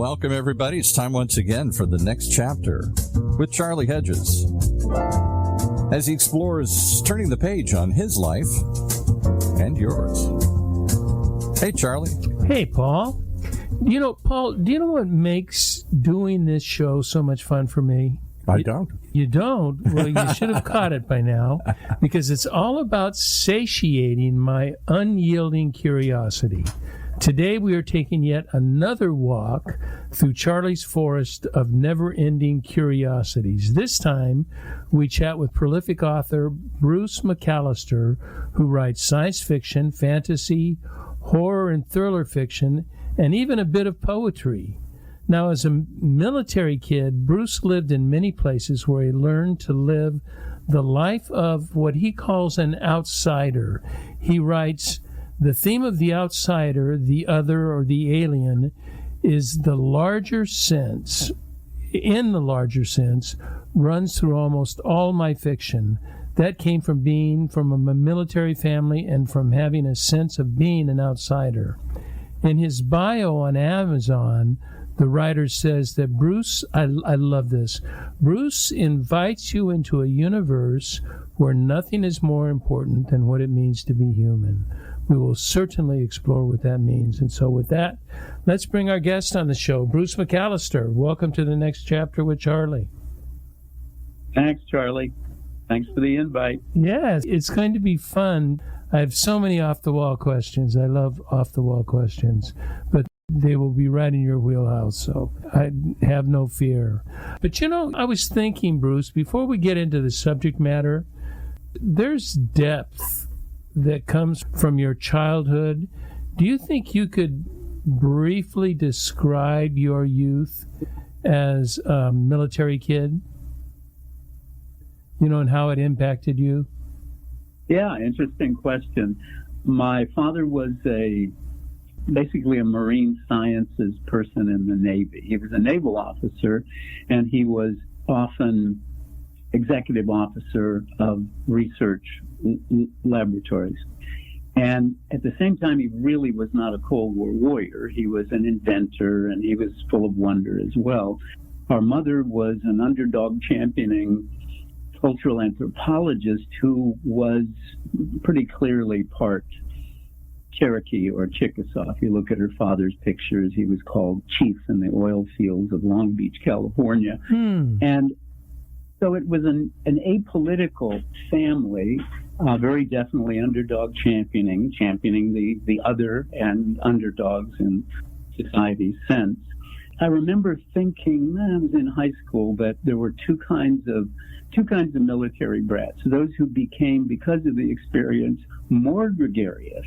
Welcome, everybody. It's time once again for the next chapter with Charlie Hedges as he explores turning the page on his life and yours. Hey, Charlie. Hey, Paul. Paul, do you know what makes doing this show so much fun for me? I don't. You don't? Well, you should have caught it by now, because it's all about satiating my unyielding curiosity. Today we are taking yet another walk through Charlie's forest of never-ending curiosities. This time we chat with prolific author Bruce McAllister, who writes science fiction, fantasy, horror and thriller fiction, and even a bit of poetry. Now, as a military kid, Bruce lived in many places where he learned to live the life of what he calls an outsider. He writes, "The theme of the outsider, the other, or the alien is in the larger sense, runs through almost all my fiction. That came from being from a military family and from having a sense of being an outsider." In his bio on Amazon, the writer says that Bruce, I love this, Bruce invites you into a universe where nothing is more important than what it means to be human. We will certainly explore what that means. And so with that, let's bring our guest on the show, Bruce McAllister. Welcome to the next chapter with Charlie. Thanks, Charlie. Thanks for the invite. Yes, it's going to be fun. I have so many off-the-wall questions. I love off-the-wall questions, but they will be right in your wheelhouse, so I have no fear. But I was thinking, Bruce, before we get into the subject matter, there's depth that comes from your childhood. Do you think you could briefly describe your youth as a military kid? And how it impacted you? Yeah, interesting question. My father was basically a marine sciences person in the Navy. He was a naval officer, and he was often executive officer of research laboratories. And at the same time, he really was not a Cold War warrior. He was an inventor, and he was full of wonder as well. Our mother was an underdog championing cultural anthropologist who was pretty clearly part Cherokee or Chickasaw. If you look at her father's pictures, he was called chief in the oil fields of Long Beach, California. And so it was an apolitical family, very definitely underdog championing the other and underdogs in society's sense. I remember thinking, I was in high school, that there were two kinds of military brats. Those who became, because of the experience, more gregarious,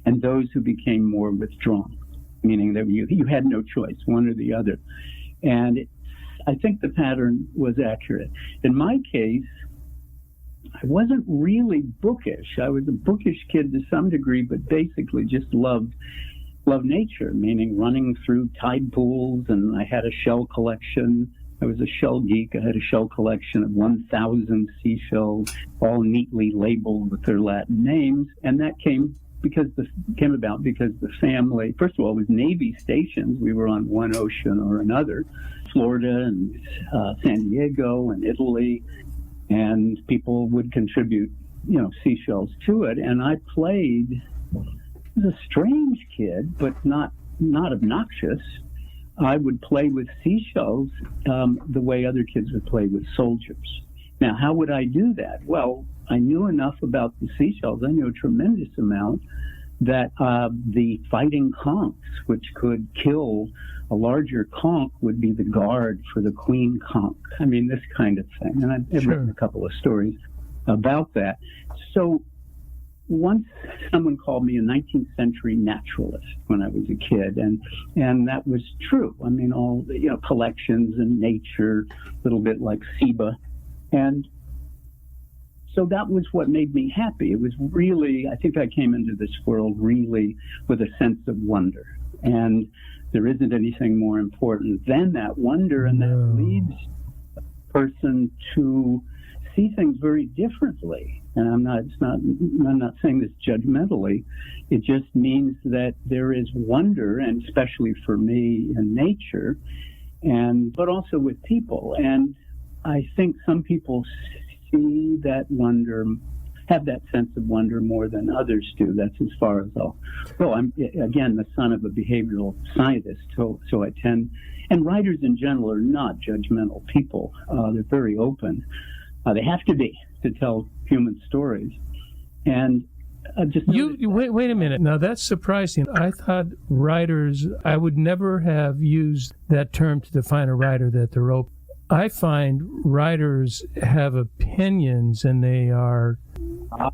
and those who became more withdrawn, meaning that you had no choice, one or the other. And I think the pattern was accurate. In my case, I wasn't really bookish. I was a bookish kid to some degree, but basically just loved nature, meaning running through tide pools, and I had a shell collection. I was a shell geek. I had a shell collection of 1,000 seashells, all neatly labeled with their Latin names, and that came about because the family, first of all, was Navy stations. We were on one ocean or another, Florida and San Diego and Italy, and people would contribute, seashells to it. And I played. I was a strange kid, but not obnoxious. I would play with seashells the way other kids would play with soldiers. Now, how would I do that? Well, I knew enough about the seashells. I knew a tremendous amount that the fighting conchs, which could kill a larger conch, would be the guard for the queen conch. I mean, this kind of thing. And I've written a couple of stories about that. So once someone called me a 19th century naturalist when I was a kid, and that was true. I mean, all collections and nature, a little bit like Seba. And so that was what made me happy. It was really, I think I came into this world really with a sense of wonder. And there isn't anything more important than that wonder, and that leads a person to see things very differently. and I'm not saying this judgmentally. It just means that there is wonder, and especially for me in nature, but also with people. And I think some people see that wonder, have that sense of wonder more than others do. That's as far as I'll go. I'm, again, the son of a behavioral scientist, so I tend, and writers in general are not judgmental people. They're very open. They have to be to tell human stories. And wait a minute. Now that's surprising. I thought writers, I would never have used that term to define a writer, that they're open. I find writers have opinions, and they are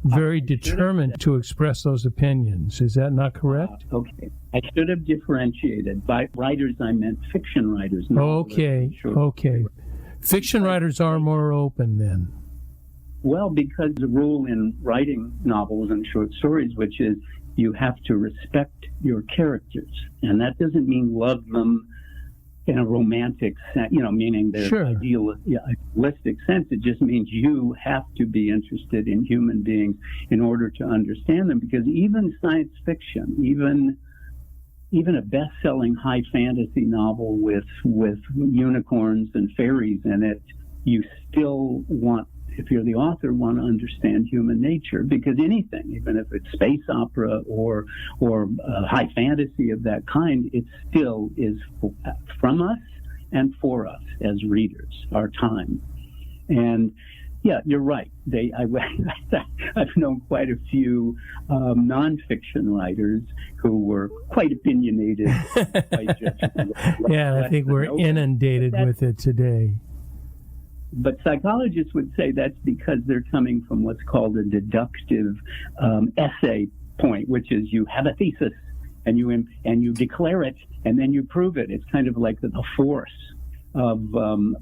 very determined to express those opinions. Is that not correct? Okay. I should have differentiated. By writers, I meant fiction writers. Okay. Fiction writers are more open then. Well, because the rule in writing novels and short stories, which is you have to respect your characters. And that doesn't mean love them in a romantic sense, meaning their idealistic sense. It just means you have to be interested in human beings in order to understand them, because even science fiction, even a best-selling high fantasy novel with unicorns and fairies in it, you still want, if you're the author, want to understand human nature, because anything, even if it's space opera or high fantasy of that kind, it still is from us and for us as readers, our time. And yeah, you're right. I've known quite a few nonfiction writers who were quite opinionated. Yeah, I think we're inundated with it today. But psychologists would say that's because they're coming from what's called a deductive essay point, which is you have a thesis and you declare it and then you prove it. It's kind of like the force of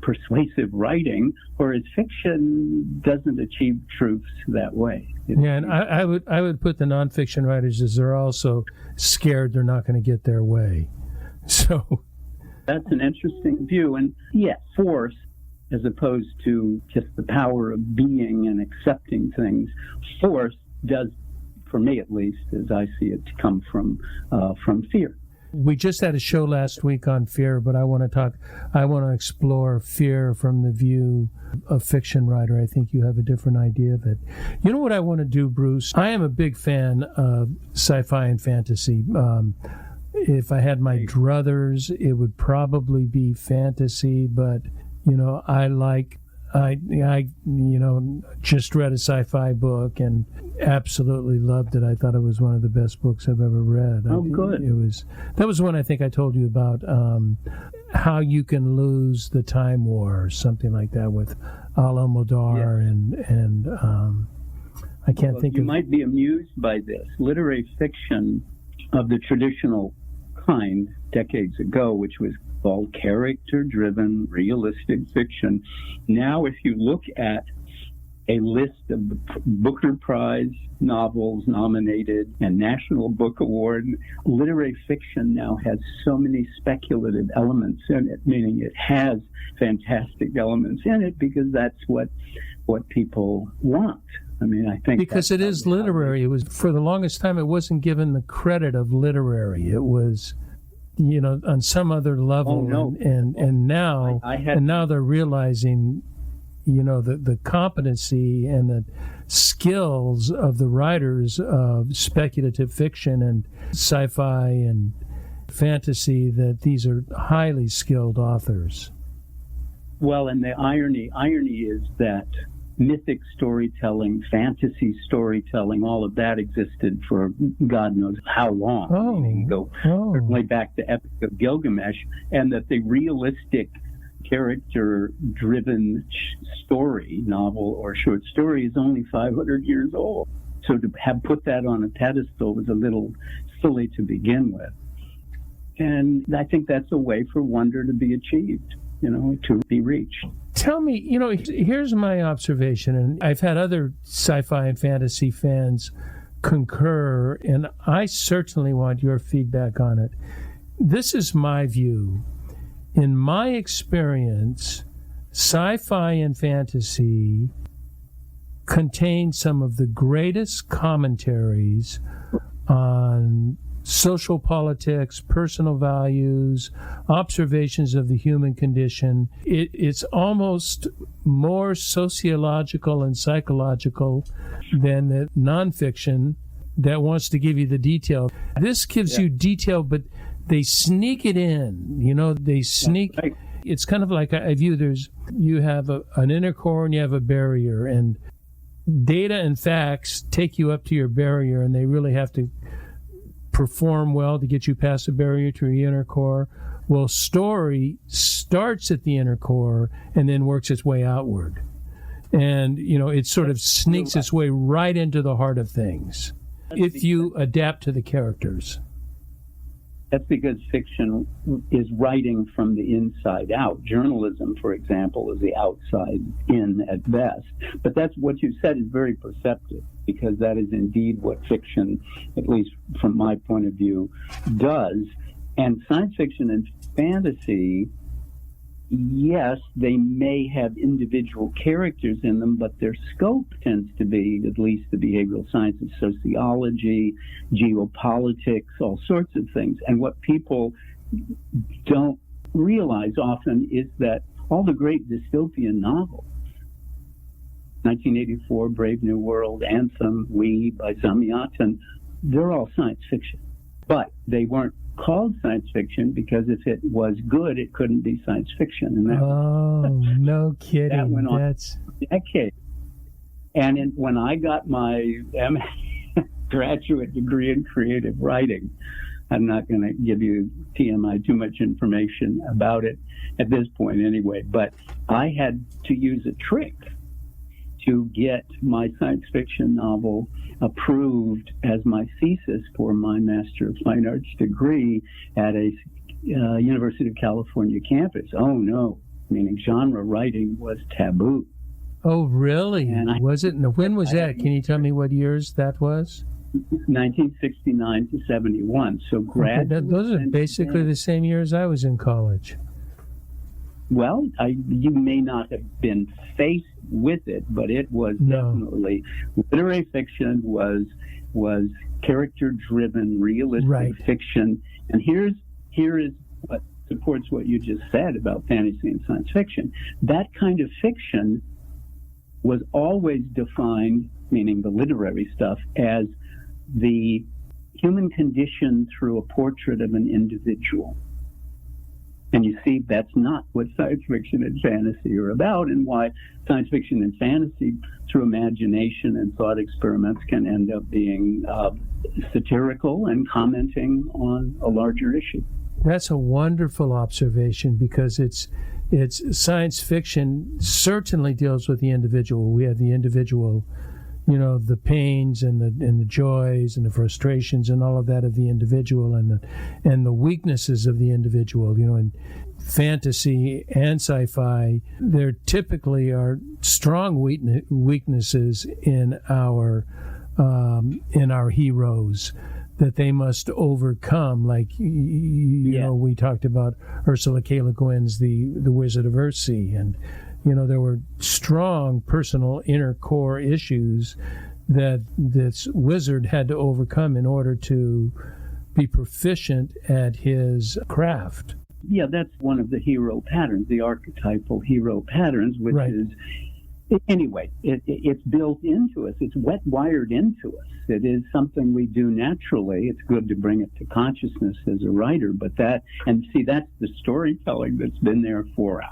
persuasive writing, whereas fiction doesn't achieve truths that way. And I would put the nonfiction writers as they're also scared they're not going to get their way. So that's an interesting view. And yes, force, as opposed to just the power of being and accepting things. Force does, for me at least, as I see it, come from fear. We just had a show last week on fear, but I want to explore fear from the view of fiction writer. I think you have a different idea of it. You know what I want to do, Bruce? I am a big fan of sci-fi and fantasy. If I had my druthers, it would probably be fantasy, but I just read a sci-fi book and absolutely loved it. I thought it was one of the best books I've ever read. Oh, good. That was one I think I told you about, How You Can Lose the Time War, or something like that, with Al-Modar, and I can't think of... You might be amused by this. Literary fiction of the traditional kind decades ago, which was called character-driven realistic fiction. Now, if you look at a list of the Booker Prize novels nominated and National Book Award, literary fiction now has so many speculative elements in it, meaning it has fantastic elements in it because that's what people want. I mean, I think because it is literary. It was, for the longest time, it wasn't given the credit of literary. It was, on some other level. Oh, no. And now they're realizing, the competency and the skills of the writers of speculative fiction and sci-fi and fantasy, that these are highly skilled authors. Well, and the irony is that mythic storytelling, fantasy storytelling, all of that existed for God knows how long. Meaning go certainly back to Epic of Gilgamesh, and that the realistic character-driven story, novel or short story, is only 500 years old. So to have put that on a pedestal was a little silly to begin with. And I think that's a way for wonder to be achieved, to be reached. Tell me, here's my observation, and I've had other sci-fi and fantasy fans concur, and I certainly want your feedback on it. This is my view. In my experience, sci-fi and fantasy contain some of the greatest commentaries on social politics, personal values, observations of the human condition. It's almost more sociological and psychological than the nonfiction that wants to give you the detail. This gives you detail, but they sneak it in. They sneak. Right. It's kind of like I view you have an inner core and you have a barrier, and data and facts take you up to your barrier, and they really have to perform well to get you past the barrier to your inner core. Well, story starts at the inner core and then works its way outward. And, it sort of sneaks its way right into the heart of things if you adapt to the characters. That's because fiction is writing from the inside out. Journalism, for example, is the outside in at best. But that's what you said is very perceptive, because that is indeed what fiction, at least from my point of view, does. And science fiction and fantasy, yes, they may have individual characters in them, but their scope tends to be, at least the behavioral sciences, sociology, geopolitics, all sorts of things. And what people don't realize often is that all the great dystopian novels, 1984, Brave New World, Anthem, We by Zamyatin, they're all science fiction. But they weren't called science fiction because if it was good, it couldn't be science fiction. And no kidding. That went on for decades. And when I got my graduate degree in creative writing, I'm not going to give you TMI too much information about it at this point anyway, but I had to use a trick to get my science fiction novel approved as my thesis for my Master of Fine Arts degree at a University of California campus. Oh, no, meaning genre writing was taboo. Oh, really? Was it? When was that? Can you tell me what years that was? 1969 to 71. So those are basically the same years I was in college. Well, you may not have been faced with it, but it was definitely literary fiction was character-driven, realistic fiction. And here is what supports what you just said about fantasy and science fiction. That kind of fiction was always defined, meaning the literary stuff, as the human condition through a portrait of an individual. And you see, that's not what science fiction and fantasy are about, and why science fiction and fantasy, through imagination and thought experiments, can end up being satirical and commenting on a larger issue. That's a wonderful observation, because it's science fiction certainly deals with the individual. We have the individual, the pains and the joys and the frustrations and all of that of the individual, and the weaknesses of the individual. In fantasy and sci-fi, there typically are strong weaknesses in our heroes that they must overcome. Like we talked about Ursula K. Le Guin's The Wizard of Earthsea, and there were strong personal inner core issues that this wizard had to overcome in order to be proficient at his craft. Yeah, that's one of the hero patterns, the archetypal hero patterns, which is, anyway, it's built into us. It's wired into us. It is something we do naturally. It's good to bring it to consciousness as a writer, but that's the storytelling that's been there for,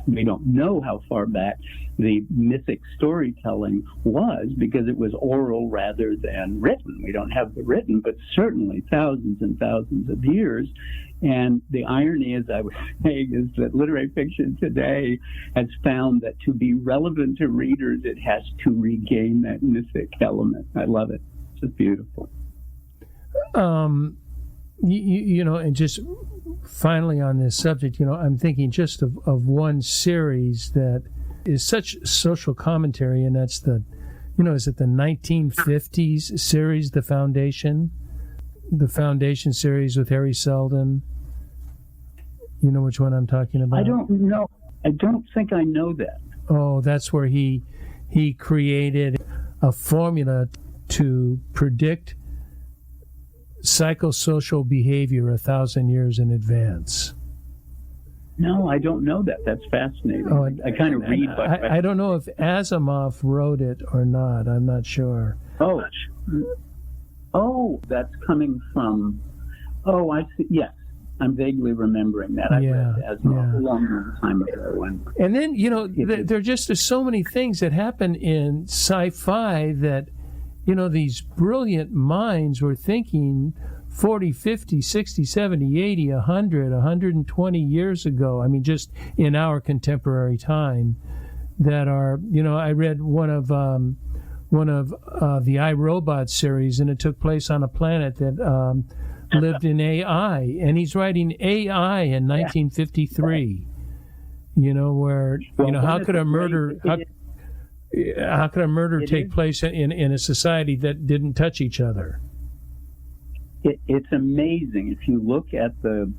we don't know how far back the mythic storytelling was, because it was oral rather than written. We don't have the written, but certainly thousands and thousands of years. And the irony, as I was saying, is that literary fiction today has found that to be relevant to readers, it has to regain that mythic element. I love it. It's just beautiful. And just finally on this subject, I'm thinking just of one series that is such social commentary, and that's is it the 1950s series, The Foundation series with Harry Seldon? You know which one I'm talking about? I don't know. I don't think I know that. Oh, that's where he he created a formula to predict psychosocial behavior 1,000 years in advance. No, I don't know that. That's fascinating. Oh, I kind of read. I don't know if Asimov wrote it or not. I'm not sure. Oh, that's coming from. Oh, I see. Yes, I'm vaguely remembering that. I read Asimov a long time ago. And then, there just are so many things that happen in sci-fi that, these brilliant minds were thinking 40, 50, 60, 70, 80, 100, 120 years ago. I mean, just in our contemporary time, that are, I read one of the iRobot series, and it took place on a planet that lived in AI, and he's writing AI in 1953. How could a murder take place in a society that didn't touch each other? It's amazing. If you look at the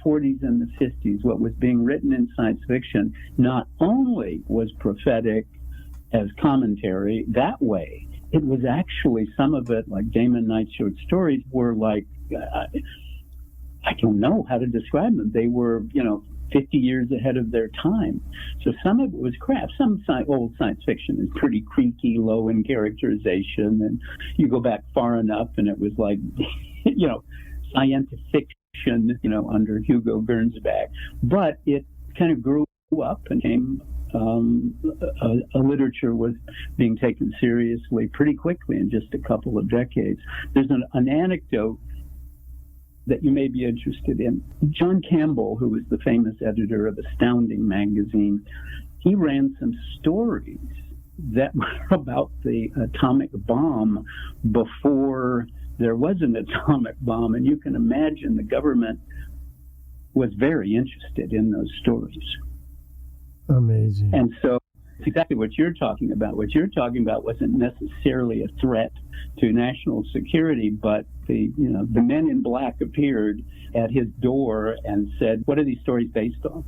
40s and the 50s, what was being written in science fiction not only was prophetic as commentary that way, it was actually, some of it, like Damon Knight's short stories, were like, I don't know how to describe them. They were, 50 years ahead of their time. So some of it was craft. Some old science fiction is pretty creaky, low in characterization, and you go back far enough and it was like, scientific fiction, under Hugo Gernsback. But it kind of grew up and came, a literature was being taken seriously pretty quickly in just a couple of decades. There's an anecdote that you may be interested in. John Campbell, who was the famous editor of Astounding magazine, he ran some stories that were about the atomic bomb before there was an atomic bomb, and you can imagine the government was very interested in those stories. Amazing. And so it's exactly what you're talking about. What you're talking about wasn't necessarily a threat to national security, but the men in black appeared at his door and said, "What are these stories based on?"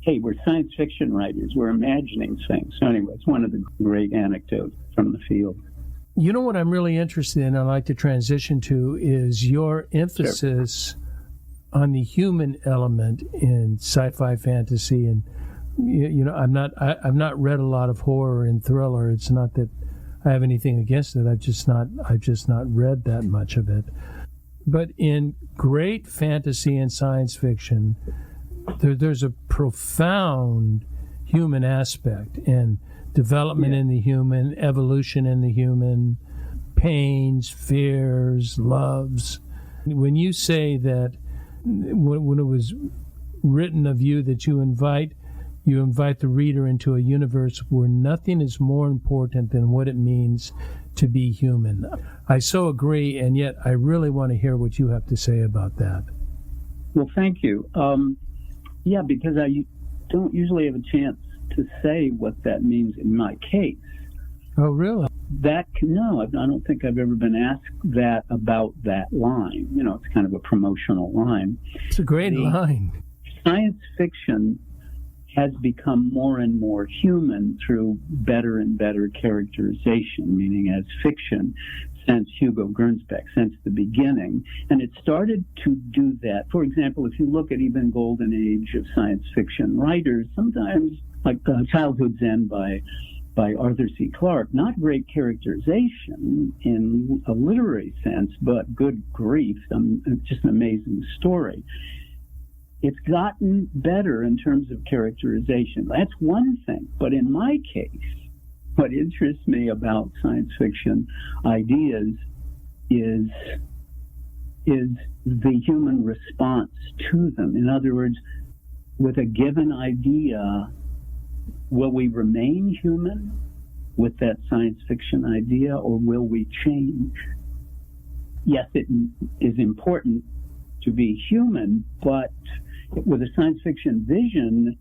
Hey, we're science fiction writers. We're imagining things. So anyway, it's one of the great anecdotes from the field. You know what I'm really interested in, I'd like to transition to, is your emphasis on the human element in sci-fi fantasy. And I've not read a lot of horror and thriller. It's not that I have anything against it. I've just not read that much of it. But in great fantasy and science fiction, there's a profound human aspect and development in the human, evolution in the human, pains, fears, loves. When you say that, when it was written of you that you invite the reader into a universe where nothing is more important than what it means to be human. I so agree, and yet I really want to hear what you have to say about that. Well, thank you. Because I don't usually have a chance to say what that means in my case. Oh, really? No, I don't think I've ever been asked that about that line. It's kind of a promotional line. It's a great line. Science fiction has become more and more human through better and better characterization, meaning as fiction, since Hugo Gernsback, since the beginning. And it started to do that. For example, if you look at even Golden Age of science fiction writers, sometimes, like Childhood's End by Arthur C. Clarke, not great characterization in a literary sense, but good grief, just an amazing story. It's gotten better in terms of characterization. That's one thing. But in my case, what interests me about science fiction ideas is the human response to them. In other words, with a given idea, will we remain human with that science fiction idea, or will we change? Yes, it is important to be human, but with a science fiction vision,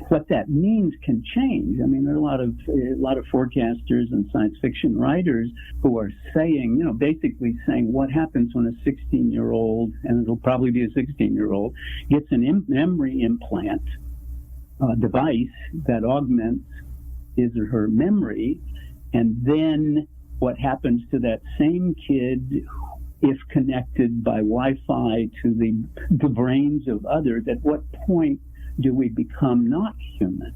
what that means can change. I mean, there are a lot of forecasters and science fiction writers who are saying, basically saying what happens when a 16-year-old, and it'll probably be a 16-year-old, gets an memory implant device that augments his or her memory, and then what happens to that same kid if connected by Wi-Fi to the brains of others. At what point do we become not human?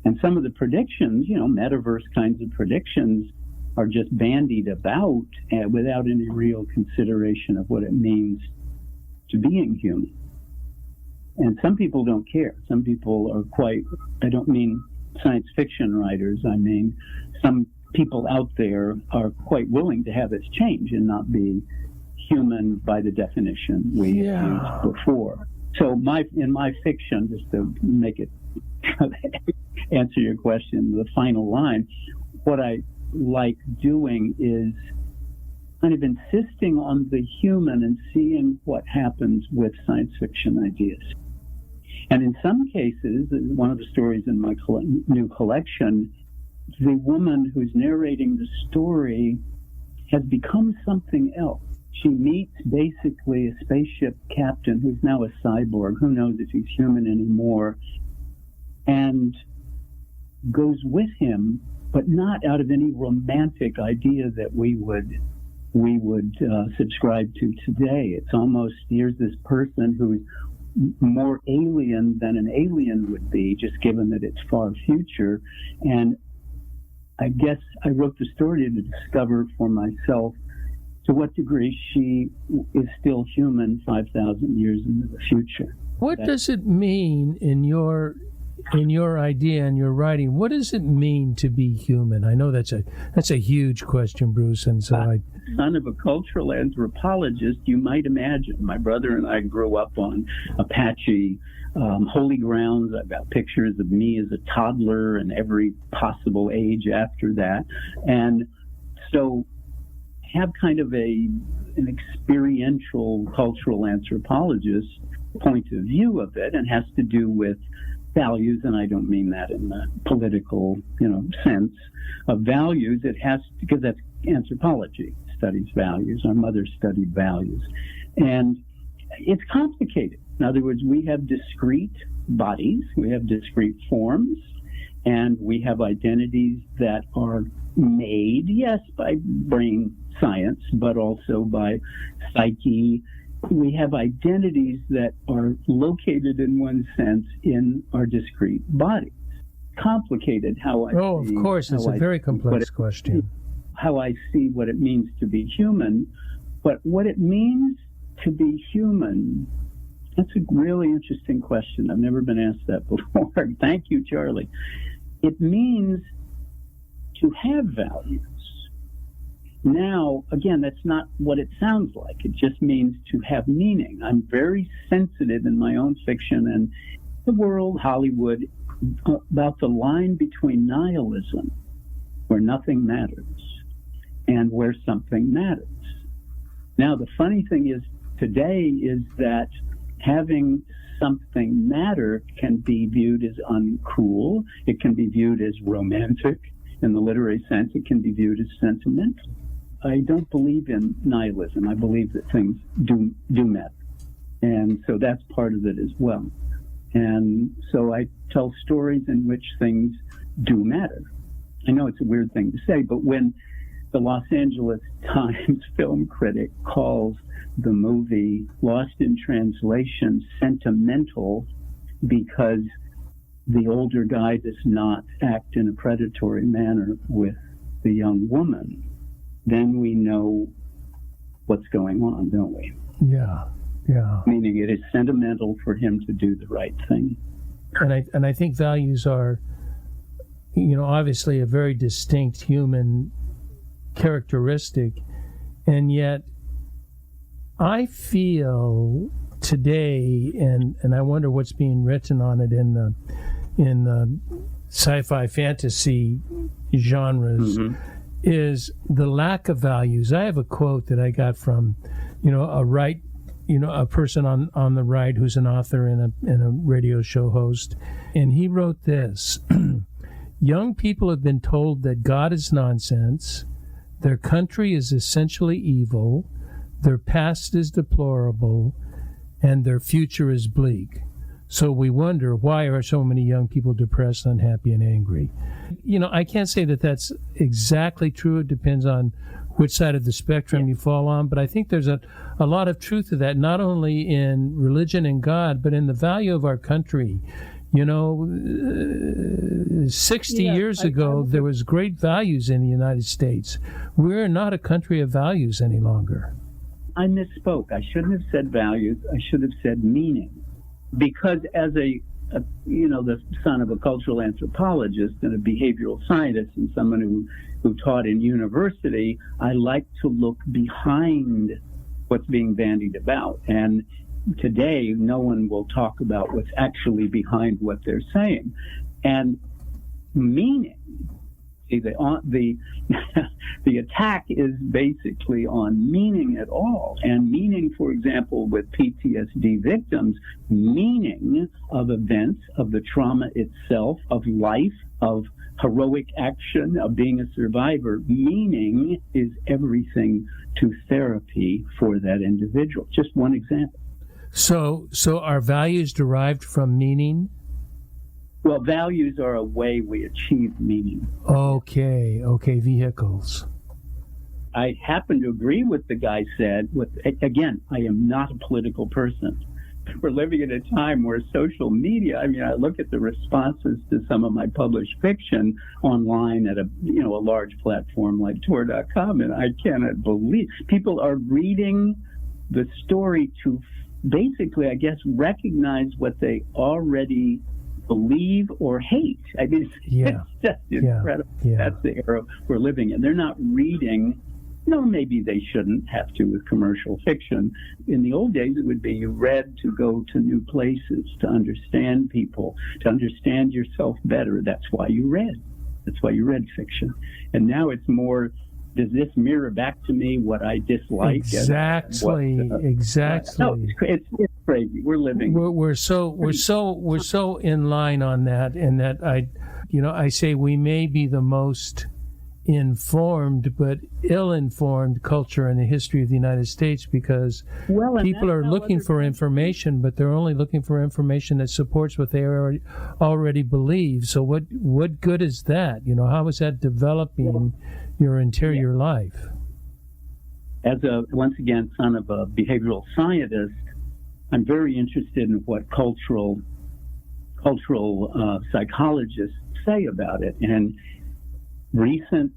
And some of the predictions, metaverse kinds of predictions, are just bandied about without any real consideration of what it means to being human. And some people don't care. Some people are I don't mean science fiction writers, I mean some people out there are quite willing to have this change and not be human by the definition we used before. So in my fiction, just to make it answer your question, the final line, what I like doing is kind of insisting on the human and seeing what happens with science fiction ideas. And in some cases, one of the stories in my new collection, the woman who's narrating the story has become something else. She meets basically a spaceship captain who's now a cyborg, who knows if he's human anymore, and goes with him, but not out of any romantic idea that we would subscribe to today. It's almost, here's this person who's more alien than an alien would be, just given that it's far future. And I guess I wrote the story to discover for myself to what degree she is still human 5,000 years into the future. What does it mean in your idea and your writing? What does it mean to be human? I know that's a huge question, Bruce, and so son of a cultural anthropologist, you might imagine. My brother and I grew up on Apache holy grounds. I've got pictures of me as a toddler and every possible age after that, and so have kind of an experiential cultural anthropologist point of view of it, and has to do with values, and I don't mean that in the political, sense of values. It has, because that's anthropology, studies values. Our mother studied values. And it's complicated. In other words, we have discrete bodies, we have discrete forms, and we have identities that are made, yes, by brain science, but also by psyche. We have identities that are located in one sense in our discrete bodies. Complicated how I of course, it's a very complex question. How I see what it means to be human, but what it means to be human, that's a really interesting question. I've never been asked that before. Thank you, Charlie. It means to have values. Now, again, that's not what it sounds like. It just means to have meaning. I'm very sensitive in my own fiction and the world, Hollywood, about the line between nihilism, where nothing matters, and where something matters. Now, the funny thing is today is that having something matter can be viewed as uncool. It can be viewed as romantic. In the literary sense, it can be viewed as sentimental. I don't believe in nihilism. I believe that things do matter. And so that's part of it as well. And so I tell stories in which things do matter. I know it's a weird thing to say, but when the Los Angeles Times film critic calls the movie Lost in Translation sentimental because the older guy does not act in a predatory manner with the young woman, then we know what's going on, don't we? Yeah. Meaning it is sentimental for him to do the right thing. And I think values are, obviously a very distinct human characteristic, and yet I feel today, and I wonder what's being written on it in the sci-fi fantasy genres, is the lack of values. I have a quote that I got from, a person on the right who's an author and a radio show host, and he wrote this: young people have been told that God is nonsense, their country is essentially evil, their past is deplorable, and their future is bleak. So we wonder, why are so many young people depressed, unhappy, and angry? I can't say that that's exactly true. It depends on which side of the spectrum you fall on. But I think there's a lot of truth to that, not only in religion and God, but in the value of our country. 60 years ago, there was great values in the United States. We're not a country of values any longer. I misspoke. I shouldn't have said values. I should have said meaning. Because as the son of a cultural anthropologist and a behavioral scientist and someone who taught in university, I like to look behind what's being bandied about. And today, no one will talk about what's actually behind what they're saying. And meaning, the attack is basically on meaning at all. And meaning, for example, with PTSD victims, meaning of events, of the trauma itself, of life, of heroic action, of being a survivor. Meaning is everything to therapy for that individual. Just one example. So are values derived from meaning? Well, values are a way we achieve meaning. Okay, vehicles. I happen to agree with the guy said, again, I am not a political person. We're living in a time where social media, I look at the responses to some of my published fiction online at a large platform like Tor.com, and I cannot believe people are reading the story to basically, I guess, recognize what they already believe or hate. It's just incredible. Yeah. That's the era we're living in. They're not reading. Maybe they shouldn't have to with commercial fiction. In the old days, it would be you read to go to new places, to understand people, to understand yourself better. That's why you read. That's why you read fiction. And now it's more, does this mirror back to me what I dislike? Exactly. No, it's crazy. We're living. We're so in line on that, and that I say we may be the most informed but ill-informed culture in the history of the United States, because people are looking for information, but they're only looking for information that supports what they already believe. So what good is that? How is that developing your interior life? As once again, son of a behavioral scientist, I'm very interested in what cultural psychologists say about it. And recent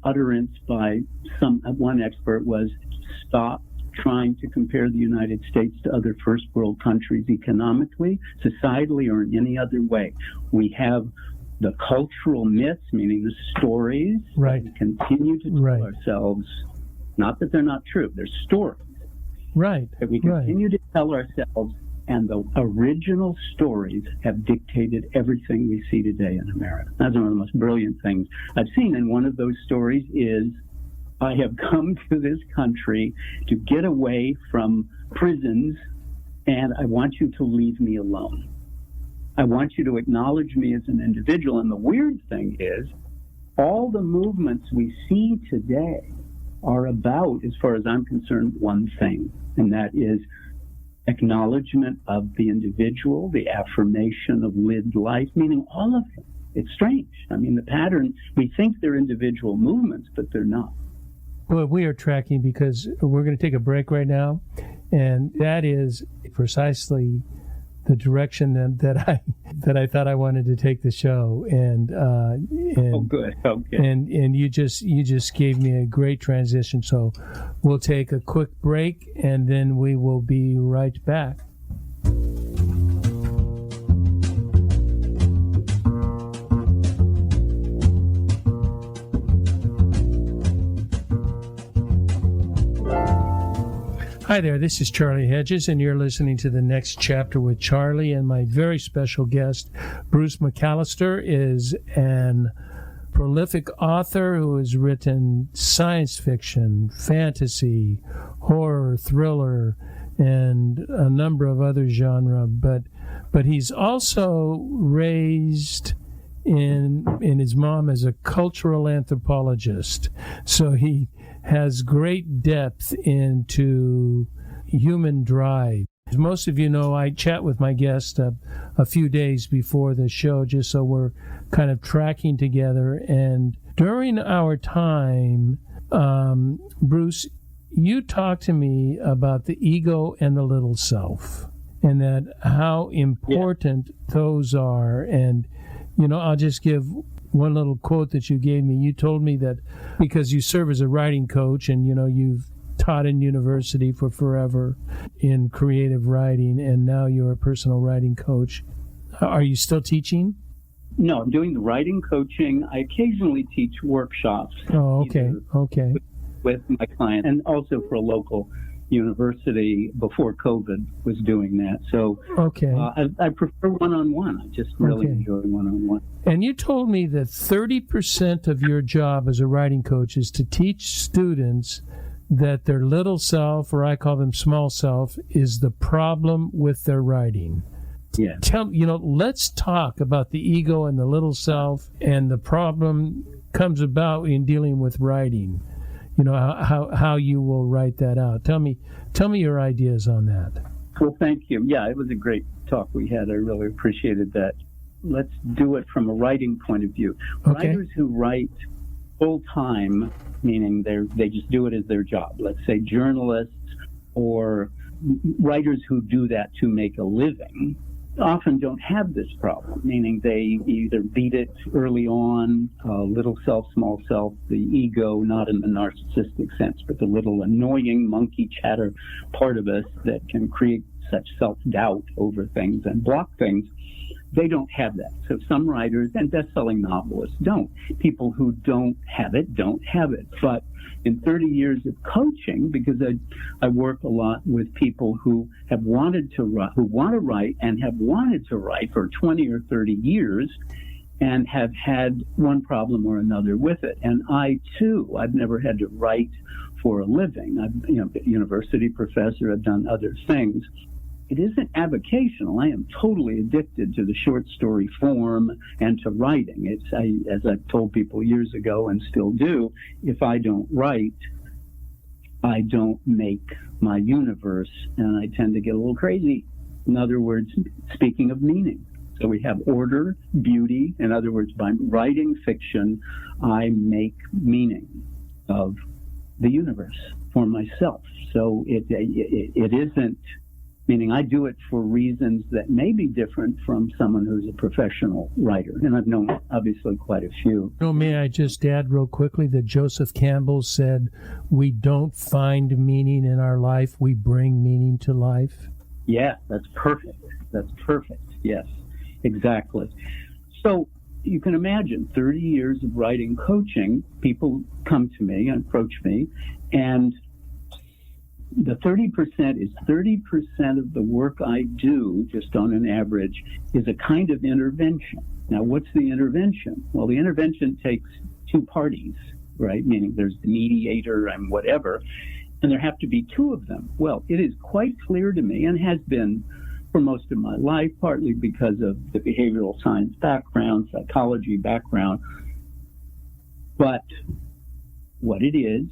utterance by one expert was, stop trying to compare the United States to other first world countries economically, societally, or in any other way. We have the cultural myths, meaning the stories that we continue to tell ourselves. Not that they're not true, they're stories. That we continue to tell ourselves, and the original stories have dictated everything we see today in America. That's one of the most brilliant things I've seen. And one of those stories is, I have come to this country to get away from prisons, and I want you to leave me alone. I want you to acknowledge me as an individual. And the weird thing is, all the movements we see today are about, as far as I'm concerned, one thing, and that is acknowledgement of the individual, the affirmation of lived life, meaning all of it. It's strange. The pattern, we think they're individual movements, but they're not. Well, we are tracking, because we're going to take a break right now, and that is precisely the direction that I thought I wanted to take the show, and oh, good, okay, and you just gave me a great transition. So we'll take a quick break, and then we will be right back. Hi there, this is Charlie Hedges, and you're listening to The Next Chapter with Charlie, and my very special guest, Bruce McAllister, is an prolific author who has written science fiction, fantasy, horror, thriller, and a number of other genres, but he's also raised in his mom as a cultural anthropologist, so he has great depth into human drive. As most of you know, I chat with my guest a few days before the show just so we're kind of tracking together. And during our time, Bruce, you talked to me about the ego and the little self, and that how important those are. And, I'll just give one little quote that you gave me. You told me that because you serve as a writing coach and, you've taught in university for forever in creative writing, and now you're a personal writing coach. Are you still teaching? No, I'm doing the writing coaching. I occasionally teach workshops. Oh, okay. With my client, and also for a local university before COVID was doing that. So I prefer one-on-one. I just really enjoy one-on-one. And you told me that 30% of your job as a writing coach is to teach students that their little self, or I call them small self, is the problem with their writing. Yeah. Let's talk about the ego and the little self, and the problem comes about in dealing with writing. How you will write that out. Tell me your ideas on that. Well, thank you. Yeah, it was a great talk we had. I really appreciated that. Let's do it from a writing point of view. Okay. Writers who write full time, meaning they just do it as their job. Let's say journalists or writers who do that to make a living often don't have this problem, meaning they either beat it early on, little self, small self, the ego, not in the narcissistic sense, but the little annoying monkey chatter part of us that can create such self-doubt over things and block things. They don't have that. So some writers and best-selling novelists don't. People who don't have it. But in 30 years of coaching, because I work a lot with people who have wanted to write, who want to write and have wanted to write for 20 or 30 years and have had one problem or another with it. And I've never had to write for a living. I'm a university professor. I've done other things. It isn't avocational. I am totally addicted to the short story form and to writing. As I've told people years ago and still do, if I don't write, I don't make my universe, and I tend to get a little crazy. In other words, speaking of meaning. So we have order, beauty. In other words, by writing fiction, I make meaning of the universe for myself. So it isn't, meaning I do it for reasons that may be different from someone who's a professional writer. And I've known, obviously, quite a few. May I just add real quickly that Joseph Campbell said, we don't find meaning in our life, we bring meaning to life? Yeah, that's perfect. Yes, exactly. So you can imagine 30 years of writing coaching, people come to me and approach me, and the 30% is 30% of the work I do, just on an average, is a kind of intervention. Now, what's the intervention? Well, the intervention takes two parties, right? Meaning there's the mediator and whatever, and there have to be two of them. Well, it is quite clear to me, and has been for most of my life, partly because of the behavioral science background, psychology background, but what it is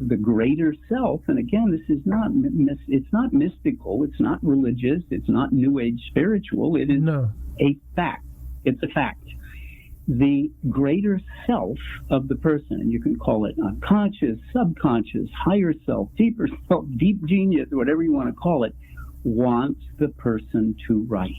the greater self. And again, this is it's not mystical, it's not religious, it's not New Age spiritual. It is a fact. It's a fact. The greater self of the person, and you can call it unconscious, subconscious, higher self, deeper self, deep genius, whatever you want to call it, wants the person to write.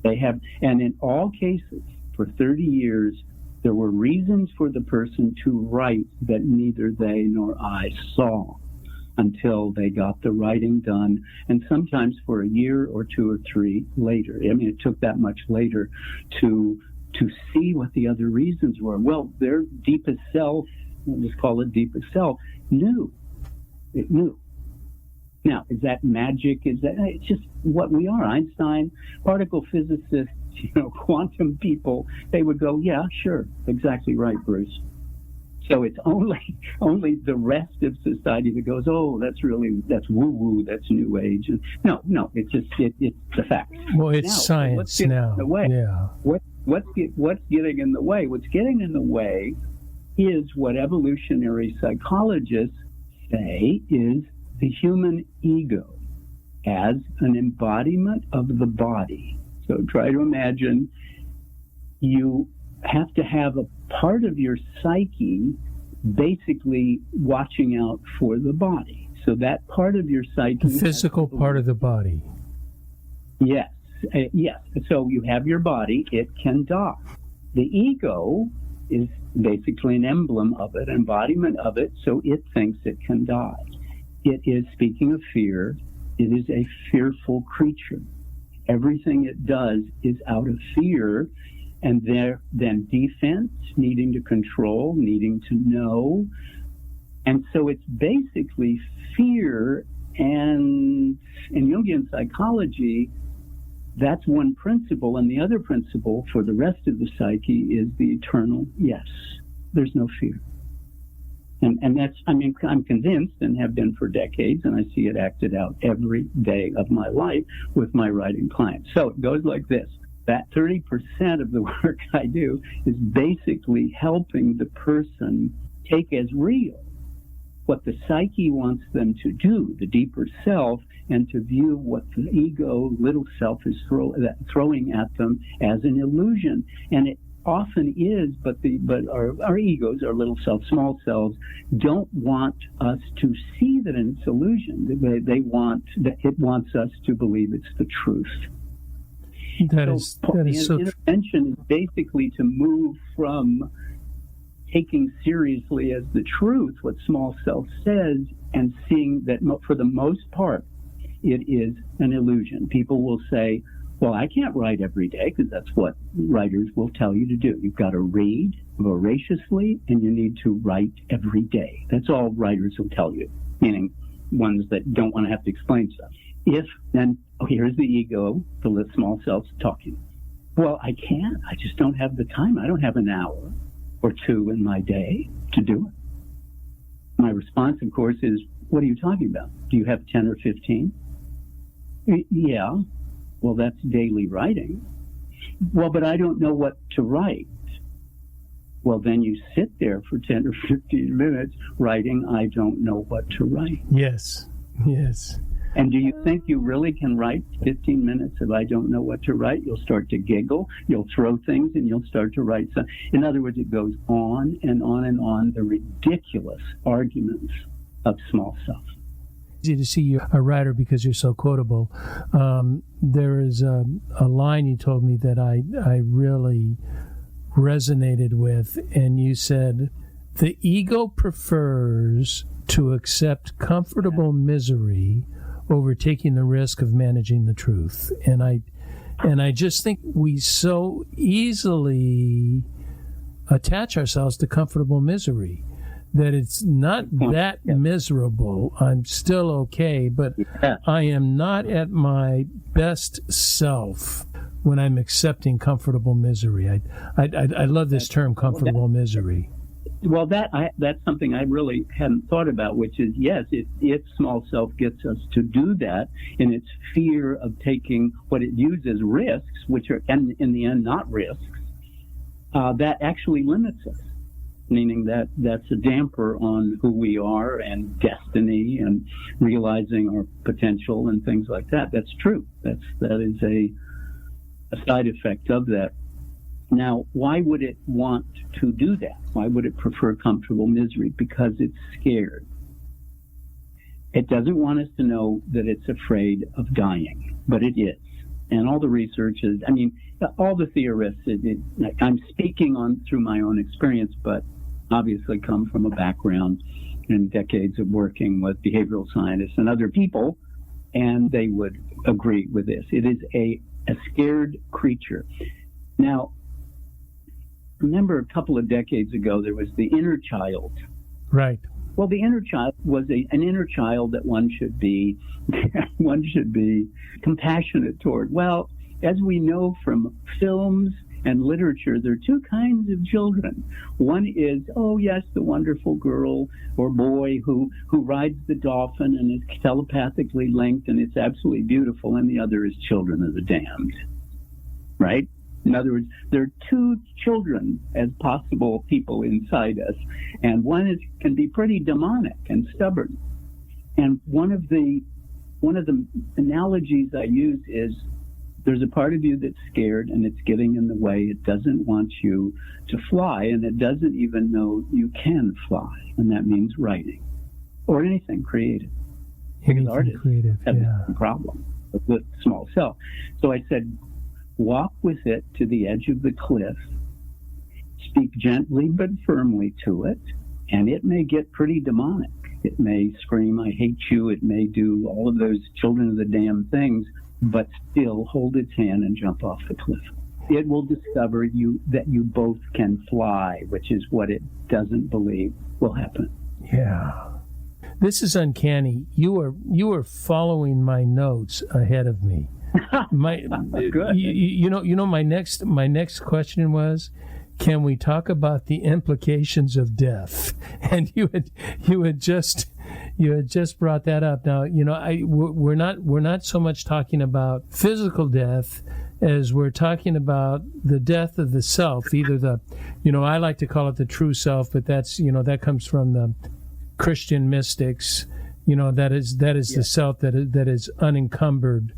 They have, and in all cases, for 30 years, there were reasons for the person to write that neither they nor I saw until they got the writing done, and sometimes for a year or two or three later. I mean, it took that much later to see what the other reasons were. Well, their deepest self, we'll just call it deepest self, knew. It knew. Now, is that magic? It's just what we are. Einstein, particle physicists, quantum people, they would go, yeah, sure, exactly right, Bruce. So it's only the rest of society that goes, oh, that's woo-woo, that's New Age. And no, it's a fact. Well, it's science now. Yeah. What's getting in the way? What's getting in the way is what evolutionary psychologists say is the human ego. as an embodiment of the body. So try to imagine you have to have a part of your psyche basically watching out for the body. So that part of your psyche... The physical part of the body. Yes. Yes. So you have your body, it can die. The ego is basically an emblem of it, embodiment of it, so it thinks it can die. It is, speaking of fear, it is a fearful creature. Everything it does is out of fear, and then defense, needing to control, needing to know. And so it's basically fear, and in Jungian psychology, that's one principle, and the other principle for the rest of the psyche is the eternal yes. There's no fear. And that's, I mean, I'm convinced and have been for decades, and I see it acted out every day of my life with my writing clients. So it goes like this. That 30% of the work I do is basically helping the person take as real what the psyche wants them to do, the deeper self, and to view what the ego, little self, is throwing at them as an illusion. And it often is, but our egos, our little self, small selves, don't want us to see that it's illusion. It wants us to believe it's the truth. That is so intervention is basically to move from taking seriously as the truth what small self says and seeing that for the most part it is an illusion. People will say, well, I can't write every day, because that's what writers will tell you to do. You've got to read voraciously and you need to write every day. That's all writers will tell you, meaning ones that don't want to have to explain stuff. Here's the ego, the small self's talking. Well, I can't. I just don't have the time. I don't have an hour or two in my day to do it. My response, of course, is, what are you talking about? Do you have 10 or 15? Yeah. Well, that's daily writing. Well, but I don't know what to write. Well, then you sit there for 10 or 15 minutes writing, I don't know what to write. Yes. And do you think you really can write 15 minutes if I don't know what to write? You'll start to giggle, you'll throw things, and you'll start to write some. In other words, it goes on and on and on, the ridiculous arguments of small self. Easy to see you're a writer because you're so quotable. There is a line you told me that I really resonated with, and you said, the ego prefers to accept comfortable misery over taking the risk of managing the truth. And I just think we so easily attach ourselves to comfortable misery that it's not that miserable. I'm still okay, but I am not at my best self when I'm accepting comfortable misery. I love this term, comfortable misery. Well, that's something I really hadn't thought about, which is, yes, if small self gets us to do that, and its fear of taking what it views as risks, which are in the end not risks, that actually limits us, meaning that that's a damper on who we are and destiny and realizing our potential and things like that. That's true. That is a side effect of that. Now, why would it want to do that? Why would it prefer comfortable misery? Because it's scared. It doesn't want us to know that it's afraid of dying, but it is. And all the research is, all the theorists, I'm speaking through my own experience, but obviously come from a background and decades of working with behavioral scientists and other people, and they would agree with this. It is a scared creature. Now, remember a couple of decades ago, there was the inner child. Right. Well, the inner child was an inner child that one should be compassionate toward. Well, as we know from films and literature, there are two kinds of children. One is, oh yes, the wonderful girl or boy who rides the dolphin and is telepathically linked and it's absolutely beautiful, and the other is children of the damned. Right? In other words, there are two children as possible people inside us, and one can be pretty demonic and stubborn. And one of the one of the analogies I use is there's a part of you that's scared and it's getting in the way. It doesn't want you to fly, and it doesn't even know you can fly. And that means writing or anything creative. Because artists have a problem with the small self. So I said, walk with it to the edge of the cliff, speak gently but firmly to it, and it may get pretty demonic. It may scream, I hate you. It may do all of those children of the damn things, but still hold its hand and jump off the cliff. It will discover that you both can fly, which is what it doesn't believe will happen. Yeah. This is uncanny. You are following my notes ahead of me. Good. You know my next question was, can we talk about the implications of death? And you had just brought that up. Now, we're not so much talking about physical death as we're talking about the death of the self, either the, I like to call it the true self, but that's, that comes from the Christian mystics, that is the self that is unencumbered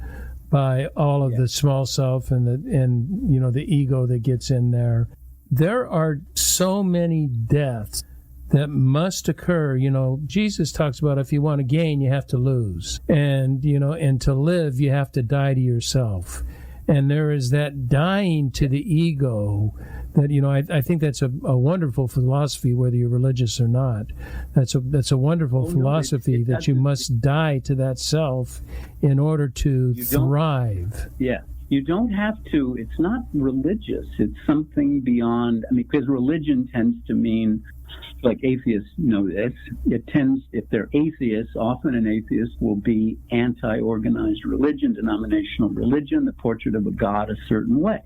by all of the small self and the ego that gets in there. There are so many deaths that must occur. Jesus talks about if you want to gain, you have to lose. And, and to live, you have to die to yourself. And there is that dying to the ego that, I think that's a wonderful philosophy, whether you're religious or not. That's a wonderful philosophy that you must die to that self in order to thrive. Yeah. You don't have to, it's not religious, it's something beyond, because religion tends to mean, like atheists know this, it tends, if they're atheists, often an atheist will be anti-organized religion, denominational religion, the portrait of a god a certain way.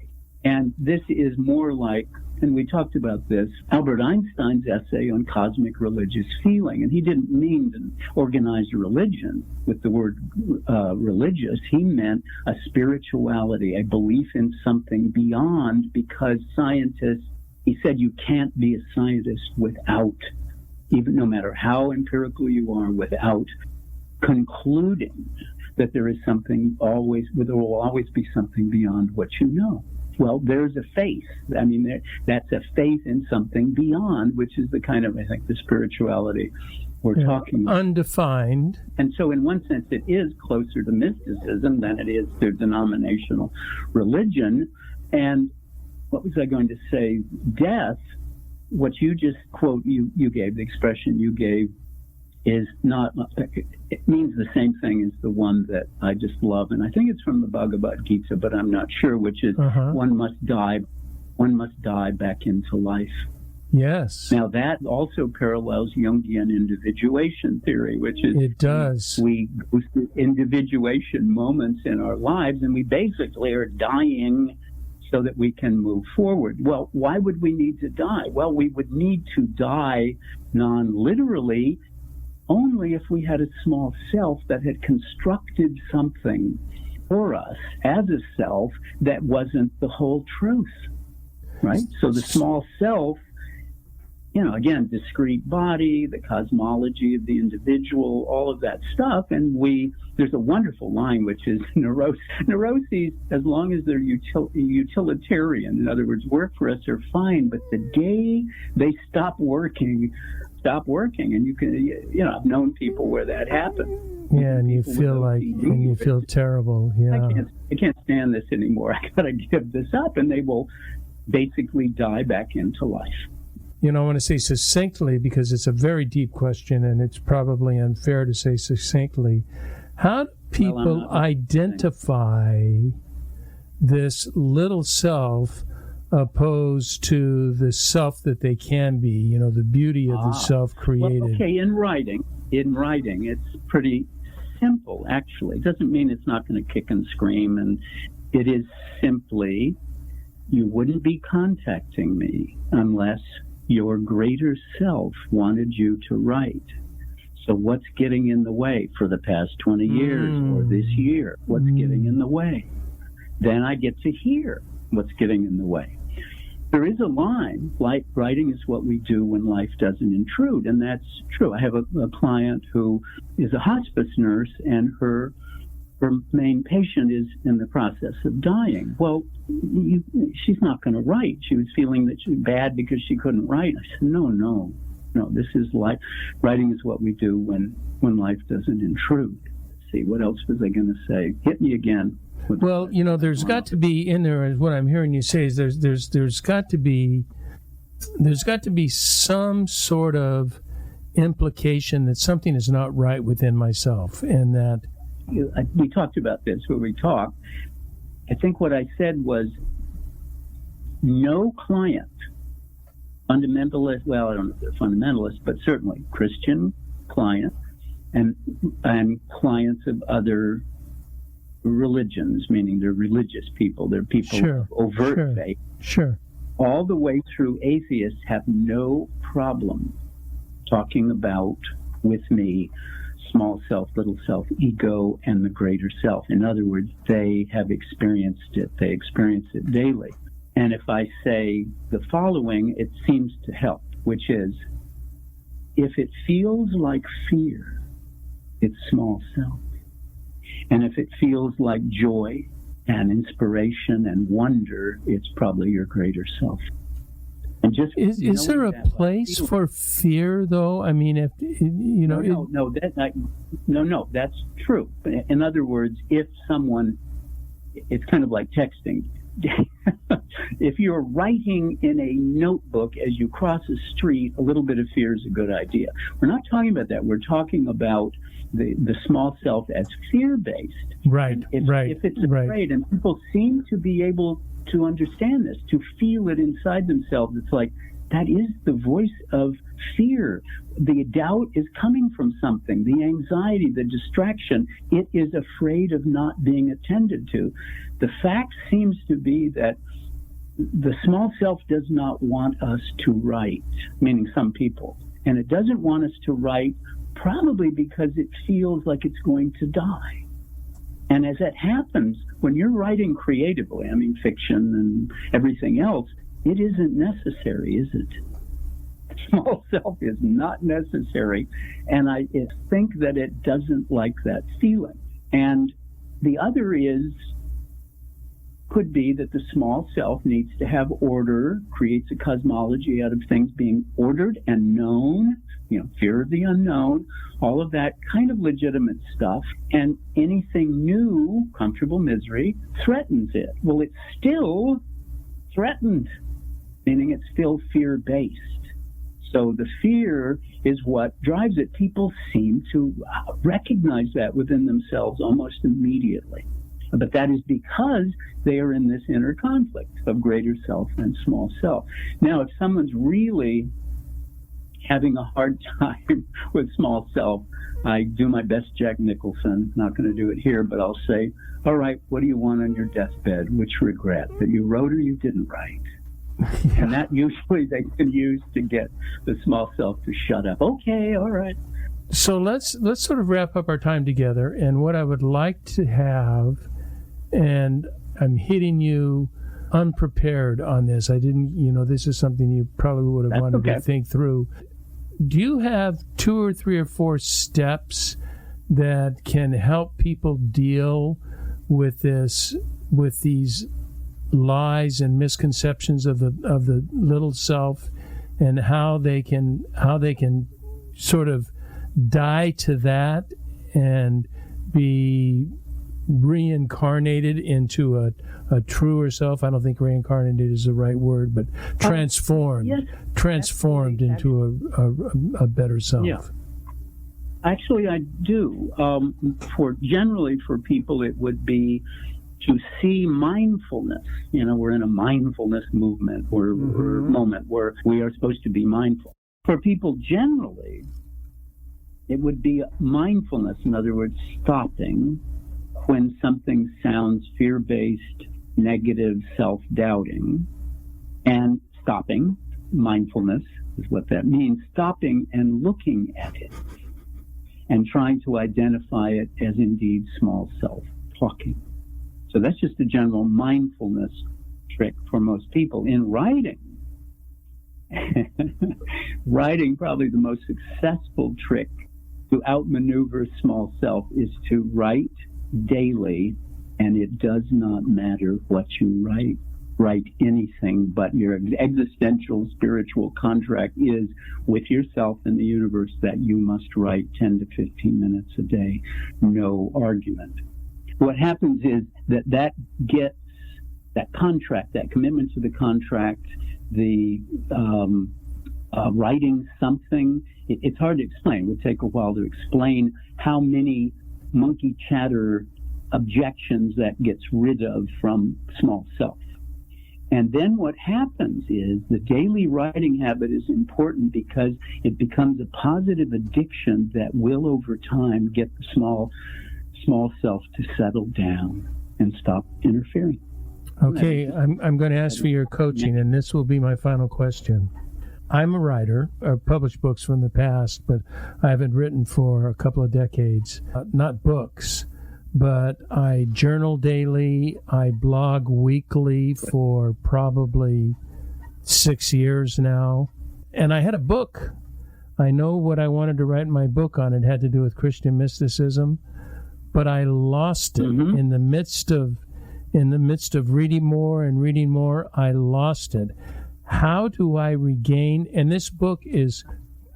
And this is more like, and we talked about this, Albert Einstein's essay on cosmic religious feeling, and he didn't mean an organized religion with the word religious. He meant a spirituality, a belief in something beyond, because scientists, he said you can't be a scientist without, even no matter how empirical you are, without concluding that there is something always, there will always be something beyond what you know. Well, there's a faith. That's a faith in something beyond, which is the kind of, I think, the spirituality we're talking about. Undefined. And so in one sense, it is closer to mysticism than it is to denominational religion. And what was I going to say? Death, what you just quote, you gave, the expression you gave, is not, it means the same thing as the one that I just love. And I think it's from the Bhagavad Gita, but I'm not sure, which is one must die back into life. Yes. Now that also parallels Jungian individuation theory, which is it does. We go through individuation moments in our lives, and we basically are dying so that we can move forward. Well, why would we need to die? Well, we would need to die non-literally only if we had a small self that had constructed something for us as a self that wasn't the whole truth, right? So the small self, again, discrete body, the cosmology of the individual, all of that stuff. And there's a wonderful line, which is neuroses, as long as they're utilitarian, in other words, work for us, are fine. But the day they stop working, and you can, I've known people where that happened. Yeah, and you feel terrible. Yeah, I can't stand this anymore. I got to give this up, and they will basically die back into life. I want to say succinctly, because it's a very deep question, and it's probably unfair to say succinctly. How do people identify this little self opposed to the self that they can be, the beauty of the self created? Well, okay, in writing, it's pretty simple, actually. It doesn't mean it's not going to kick and scream, and it is simply, you wouldn't be contacting me unless your greater self wanted you to write. So what's getting in the way for the past 20 years or this year? What's getting in the way? Then I get to hear what's getting in the way. There is a line, like writing is what we do when life doesn't intrude, and that's true. I have a client who is a hospice nurse, and her her main patient is in the process of dying. Well, she's not going to write. She was feeling that she was bad because she couldn't write. I said, no, this is life. Writing is what we do when life doesn't intrude. Let's see, what else was I going to say? Hit me again. Well, there's got to be in there, as what I'm hearing you say is there's got to be some sort of implication that something is not right within myself, and that we talked about this when we talked. I think what I said was no client, fundamentalist, well, I don't know if they're fundamentalists, but certainly Christian client and clients of other religions, meaning they're religious people, they're people of overt faith. Sure. All the way through, atheists have no problem talking about, with me, small self, little self, ego, and the greater self. In other words, they have experienced it. They experience it daily. And if I say the following, it seems to help, which is, if it feels like fear, it's small self. And if it feels like joy and inspiration and wonder, it's probably your greater self. And just is there a place for fear, though? I mean, if No, that's true. In other words, if someone, it's kind of like texting. If you're writing in a notebook as you cross a street, a little bit of fear is a good idea. We're not talking about that. We're talking about the small self as fear-based. Right, if it's afraid, and people seem to be able to understand this, to feel it inside themselves. It's like, that is the voice of fear. The doubt is coming from something. The anxiety, the distraction, it is afraid of not being attended to. The fact seems to be that the small self does not want us to write, meaning some people. And it doesn't want us to write probably because it feels like it's going to die. And as that happens, when you're writing creatively, I mean fiction and everything else, it isn't necessary, is it? Small self is not necessary. And I think that it doesn't like that feeling. And the other could be that the small self needs to have order, creates a cosmology out of things being ordered and known, fear of the unknown, all of that kind of legitimate stuff. And anything new, comfortable misery, threatens it. Well, it's still threatened, meaning it's still fear-based. So the fear is what drives it. People seem to recognize that within themselves almost immediately. But that is because they are in this inner conflict of greater self and small self. Now, if someone's really having a hard time with small self, I do my best Jack Nicholson. Not going to do it here, but I'll say, all right, what do you want on your deathbed? Which regret? That you wrote or you didn't write? Yeah. And that usually they can use to get the small self to shut up. Okay, all right. So let's sort of wrap up our time together. And what I would like to have, and I'm hitting you unprepared on this. I didn't, this is something you probably would have wanted to think through. Do you have 2 or 3 or 4 steps that can help people deal with this, with these lies and misconceptions of the little self, and how they can sort of die to that and be reincarnated into a truer self? I don't think reincarnated is the right word, but transformed, transformed into a better self. Yeah. Actually, I do. Generally for people, it would be to see mindfulness. We're in a mindfulness movement or moment where we are supposed to be mindful. For people generally, it would be mindfulness. In other words, stopping when something sounds fear-based, negative, self-doubting, and stopping. Mindfulness is what that means. Stopping and looking at it and trying to identify it as indeed small self talking. So that's just a general mindfulness trick for most people. In writing, probably the most successful trick to outmaneuver small self is to write daily, and it does not matter what you write anything, but your existential spiritual contract is with yourself and the universe that you must write 10 to 15 minutes a day, no argument. What happens is that gets that contract, that commitment to the contract, the writing something. It's hard to explain. It would take a while to explain how many monkey chatter objections that gets rid of from small self. And then what happens is the daily writing habit is important because it becomes a positive addiction that will over time get the small self to settle down and stop interfering. Okay, I'm going to ask for your coaching, and this will be my final question. I'm a writer. I've published books from the past, but I haven't written for a couple of decades. Not books, but I journal daily. I blog weekly for probably 6 years now. And I had a book. I know what I wanted to write my book on. It had to do with Christian mysticism, but I lost it in the midst of reading more. I lost it. How do I regain? And this book is,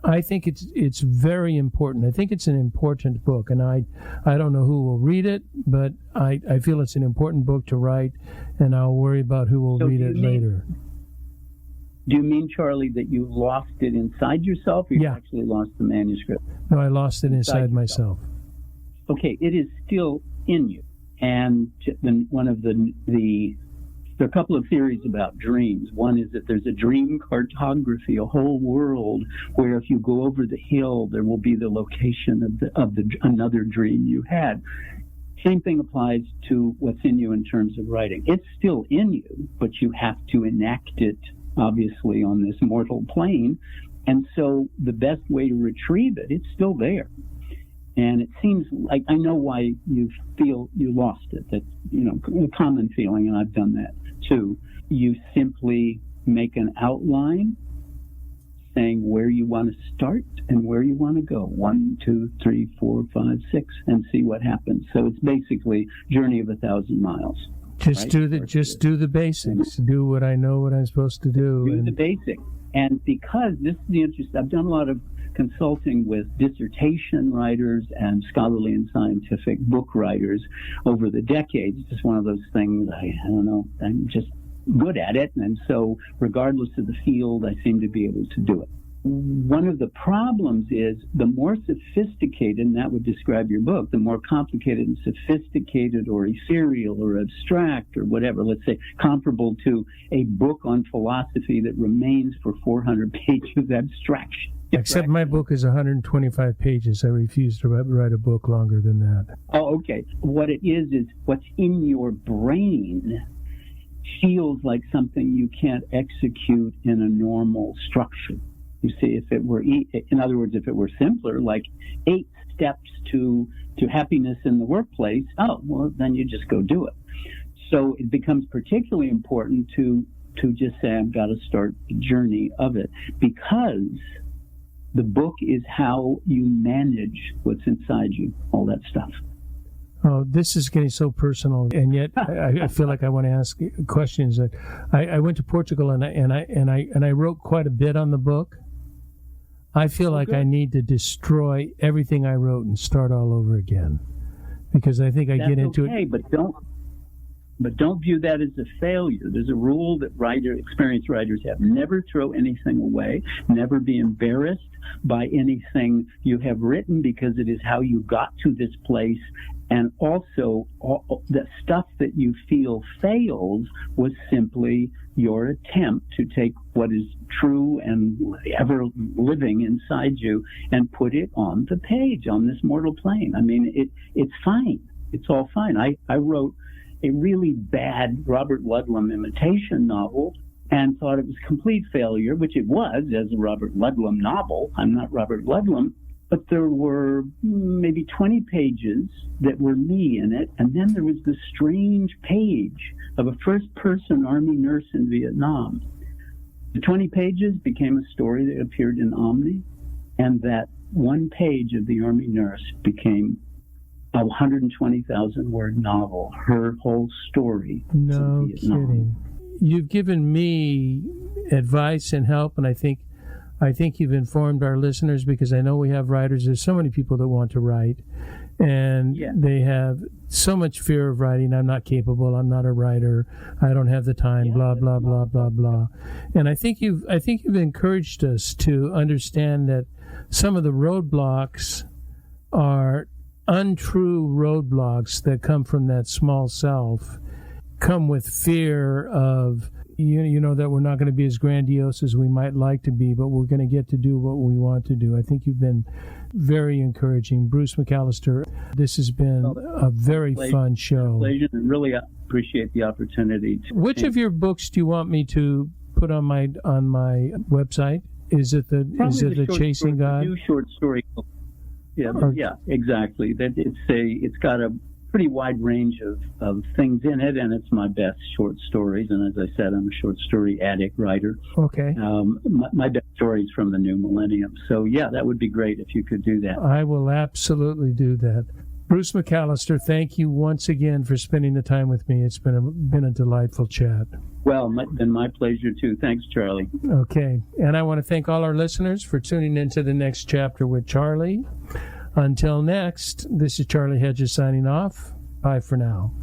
I think it's very important. I think it's an important book, and I don't know who will read it, but I feel it's an important book to write, and I'll worry about who will read it later. Do you mean, Charlie, that you lost it inside yourself, or you actually lost the manuscript? No, I lost it inside myself. Okay, it is still in you. And one of there are a couple of theories about dreams. One is that there's a dream cartography, a whole world where if you go over the hill, there will be the location of another dream you had. Same thing applies to what's in you in terms of writing. It's still in you, but you have to enact it, obviously, on this mortal plane. And so the best way to retrieve it, it's still there. And it seems like I know why you feel you lost it. That's, a common feeling, and I've done that too. You simply make an outline saying where you want to start and where you want to go. 1, 2, 3, 4, 5, 6, and see what happens. So it's basically journey of 1,000 miles. Just do the basics. Do what I know what I'm supposed to do. Do the basics. And because this is the interest, I've done a lot of consulting with dissertation writers and scholarly and scientific book writers over the decades. It's just one of those things, I don't know, I'm just good at it. And so regardless of the field, I seem to be able to do it. One of the problems is the more sophisticated, and that would describe your book, the more complicated and sophisticated or ethereal or abstract or whatever, let's say comparable to a book on philosophy that remains for 400 pages abstraction. Except my book is 125 pages. I refuse to write a book longer than that. Oh, okay. What it is what's in your brain feels like something you can't execute in a normal structure. You see, if it were, in other words, if it were simpler, like 8 steps to happiness in the workplace, then you just go do it. So it becomes particularly important to just say, I've got to start the journey of it, because the book is how you manage what's inside you, all that stuff. Oh, this is getting so personal, and yet I feel like I want to ask questions. That I went to Portugal and I wrote quite a bit on the book. I feel like I need to destroy everything I wrote and start all over again, because I think I get into it. But don't view that as a failure. There's a rule that experienced writers have: never throw anything away, never be embarrassed by anything you have written, because it is how you got to this place. And also, the stuff that you feel fails was simply your attempt to take what is true and ever living inside you and put it on the page, on this mortal plane. I mean, it's fine. It's all fine. I wrote a really bad Robert Ludlum imitation novel and thought it was a complete failure, which it was as a Robert Ludlum novel. I'm not Robert Ludlum. But there were maybe 20 pages that were me in it, and then there was this strange page of a first-person Army nurse in Vietnam. The 20 pages became a story that appeared in Omni, and that one page of the Army nurse became a 120,000-word novel, her whole story. No kidding. You've given me advice and help, and I think you've informed our listeners, because I know we have writers. There's so many people that want to write, and they have so much fear of writing. I'm not capable. I'm not a writer. I don't have the time. Blah blah blah blah blah. And I think you've encouraged us to understand that some of the roadblocks are untrue roadblocks that come from that small self, come with fear of you know that we're not going to be as grandiose as we might like to be, but we're going to get to do what we want to do. I think you've been very encouraging. Bruce McAllister, this has been a very fun show. Pleasure, and really appreciate the opportunity. Which of your books do you want me to put on my website? Is it the Chasing God? New short story. Yeah, exactly. That it's got a pretty wide range of things in it, and it's my best short stories. And as I said, I'm a short story addict writer. Okay. My best stories from the new millennium. So yeah, that would be great if you could do that. I will absolutely do that. Bruce McAllister, thank you once again for spending the time with me. It's been a delightful chat. Well, been my pleasure too. Thanks, Charlie. Okay. And I want to thank all our listeners for tuning into the next chapter with Charlie. Until next, this is Charlie Hedges signing off. Bye for now.